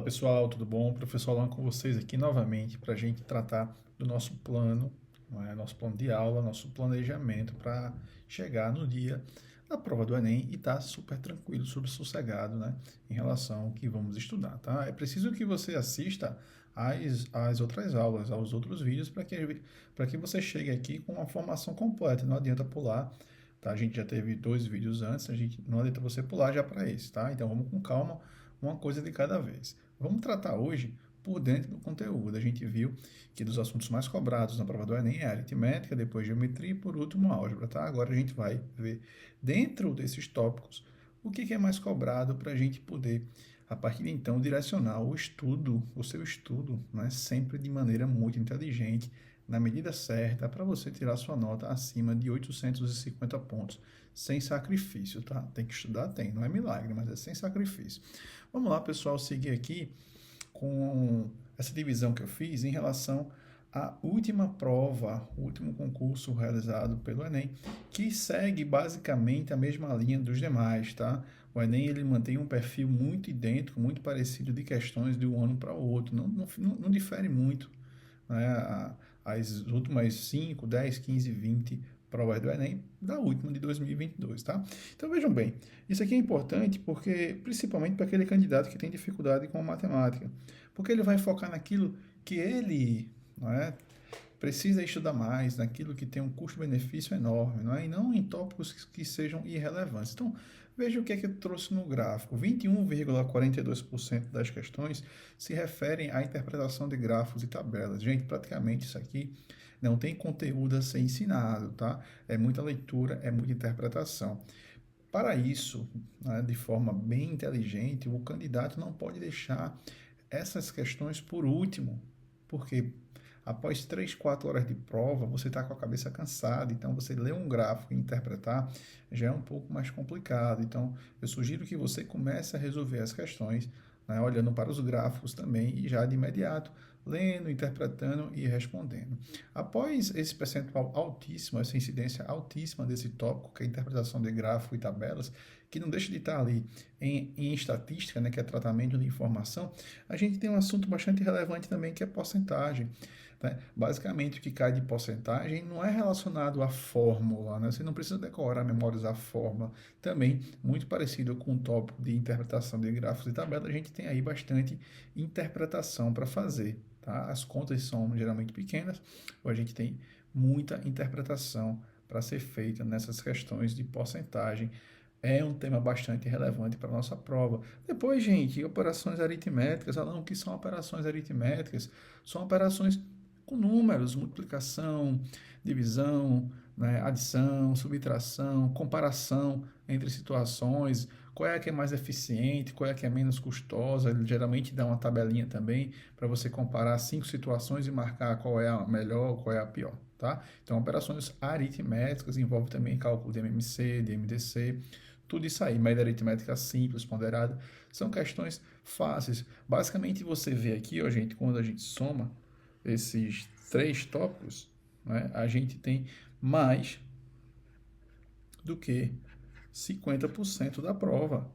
Pessoal, tudo bom? Professor Alan com vocês aqui novamente para a gente tratar do nosso plano, não é? Nosso plano de aula, nosso planejamento para chegar no dia da prova do Enem e estar super tranquilo, super sossegado, né? Em relação ao que vamos estudar, tá? É preciso que você assista às outras aulas, aos outros vídeos, para que você chegue aqui com uma formação completa. Não adianta pular, tá? A gente já teve 2 vídeos antes, não adianta você pular já para esse, tá? Então vamos com calma, uma coisa de cada vez. Vamos tratar hoje por dentro do conteúdo. A gente viu que dos assuntos mais cobrados na prova do Enem é aritmética, depois geometria e por último álgebra, tá? Agora a gente vai ver dentro desses tópicos o que é mais cobrado para a gente poder, a partir de então, direcionar o estudo, o seu estudo, né, sempre de maneira muito inteligente, na medida certa, para você tirar sua nota acima de 850 pontos, sem sacrifício, tá? Tem que estudar? Tem, não é milagre, mas é sem sacrifício. Vamos lá, pessoal, seguir aqui com essa divisão que eu fiz em relação à última prova, o último concurso realizado pelo Enem, que segue basicamente a mesma linha dos demais, tá? O Enem ele mantém um perfil muito idêntico, muito parecido de questões de um ano para o outro, não difere muito, né? As últimas 5, 10, 15, 20 provas do Enem da última de 2022, tá? Então vejam bem, isso aqui é importante porque principalmente para aquele candidato que tem dificuldade com a matemática, porque ele vai focar naquilo que ele, não é, precisa estudar mais, naquilo que tem um custo-benefício enorme, não é? E não em tópicos que sejam irrelevantes. Então, veja o que é que eu trouxe no gráfico. 21,42% das questões se referem à interpretação de gráficos e tabelas. Gente, praticamente isso aqui não tem conteúdo a ser ensinado, tá? É muita leitura, é muita interpretação. Para isso, né, de forma bem inteligente, o candidato não pode deixar essas questões por último, porque após 3, 4 horas de prova, você está com a cabeça cansada, então você ler um gráfico e interpretar já é um pouco mais complicado. Então, eu sugiro que você comece a resolver as questões, né, olhando para os gráficos também e já de imediato, lendo, interpretando e respondendo. Após esse percentual altíssimo, essa incidência altíssima desse tópico, que é a interpretação de gráfico e tabelas, que não deixa de estar ali em estatística, né, que é tratamento de informação, a gente tem um assunto bastante relevante também, que é porcentagem. Né? Basicamente, o que cai de porcentagem não é relacionado à fórmula, né? Você não precisa decorar, memorizar a fórmula. Também, muito parecido com o tópico de interpretação de gráficos e tabelas, a gente tem aí bastante interpretação para fazer. Tá? As contas são geralmente pequenas, ou a gente tem muita interpretação para ser feita nessas questões de porcentagem. É um tema bastante relevante para a nossa prova. Depois, gente, operações aritméticas. Alan, o que são operações aritméticas? São operações com números, multiplicação, divisão, né, adição, subtração, comparação entre situações, qual é a que é mais eficiente, qual é a que é menos custosa. Ele geralmente dá uma tabelinha também para você comparar 5 situações e marcar qual é a melhor, qual é a pior, tá? Então, operações aritméticas envolvem também cálculo de MMC, de MDC, tudo isso aí, média aritmética simples, ponderada, são questões fáceis. Basicamente, você vê aqui, ó, gente, quando a gente soma esses 3 tópicos, né, a gente tem mais do que 50% da prova,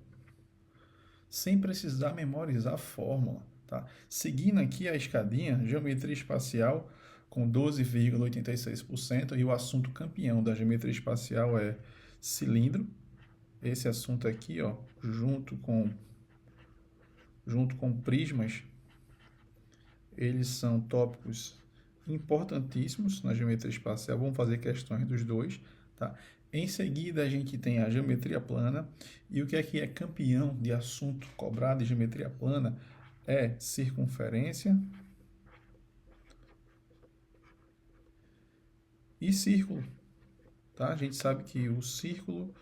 sem precisar memorizar a fórmula. Tá? Seguindo aqui a escadinha, geometria espacial com 12,86%, e o assunto campeão da geometria espacial é cilindro. Esse assunto aqui, ó, junto com prismas, eles são tópicos importantíssimos na geometria espacial. Vamos fazer questões dos dois, tá? Em seguida, a gente tem a geometria plana. E o que é campeão de assunto cobrado de geometria plana é circunferência e círculo, tá? A gente sabe que o círculo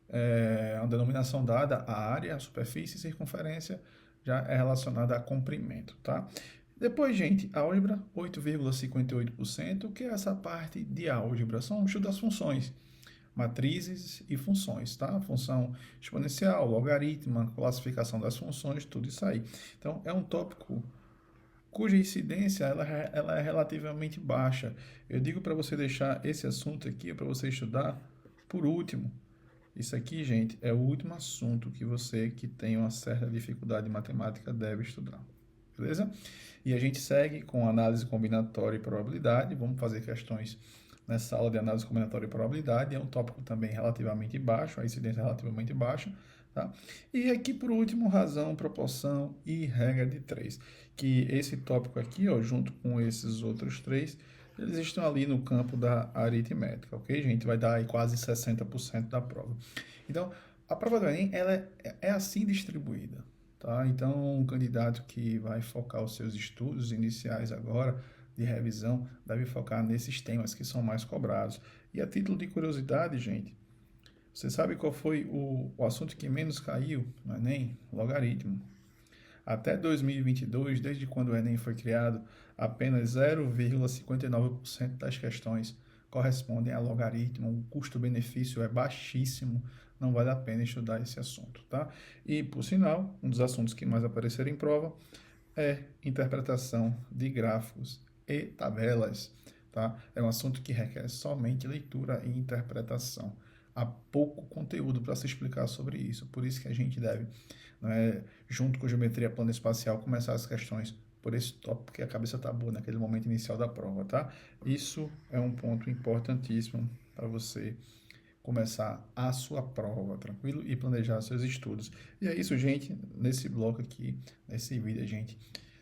é uma denominação dada à área, à superfície, e circunferência já é relacionada a comprimento, tá? Depois, gente, álgebra, 8,58%, que é essa parte de álgebra, são o estudo das funções, matrizes e funções, tá? Função exponencial, logaritmo, classificação das funções, tudo isso aí. Então, é um tópico cuja incidência ela é relativamente baixa. Eu digo para você deixar esse assunto aqui, para você estudar por último, Isso aqui, gente, é o último assunto que você que tem uma certa dificuldade em matemática deve estudar. Beleza? E a gente segue com análise combinatória e probabilidade. Vamos fazer questões nessa aula de análise combinatória e probabilidade. É um tópico também relativamente baixo, a incidência é relativamente baixa. Tá? E aqui, por último, razão, proporção e regra de 3. Que esse tópico aqui, ó, junto com esses outros 3, eles estão ali no campo da aritmética, ok? A gente vai dar aí quase 60% da prova. Então, a prova do Enem, ela é assim distribuída. Tá? Então, um candidato que vai focar os seus estudos iniciais agora, de revisão, deve focar nesses temas que são mais cobrados. E a título de curiosidade, gente, você sabe qual foi o assunto que menos caiu no Enem? Logaritmo. Até 2022, desde quando o Enem foi criado, apenas 0,59% das questões correspondem a logaritmo. O custo-benefício é baixíssimo, não vale a pena estudar esse assunto, tá? E, por sinal, um dos assuntos que mais apareceram em prova é interpretação de gráficos e tabelas, tá? É um assunto que requer somente leitura e interpretação. Há pouco conteúdo para se explicar sobre isso, por isso que a gente deve, né, junto com geometria plana espacial, começar as questões por esse tópico, porque a cabeça está boa naquele momento inicial da prova, tá? Isso é um ponto importantíssimo para você começar a sua prova, tranquilo? E planejar seus estudos. E é isso, gente. Nesse bloco aqui, nesse vídeo, a gente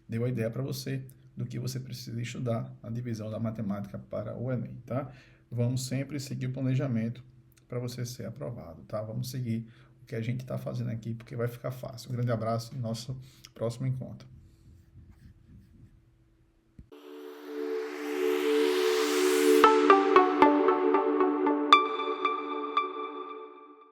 deu a ideia para você do que você precisa estudar na divisão da matemática para o Enem, tá? Vamos sempre seguir o planejamento para você ser aprovado, tá? Vamos seguir o que a gente está fazendo aqui, porque vai ficar fácil. Um grande abraço e nosso próximo encontro.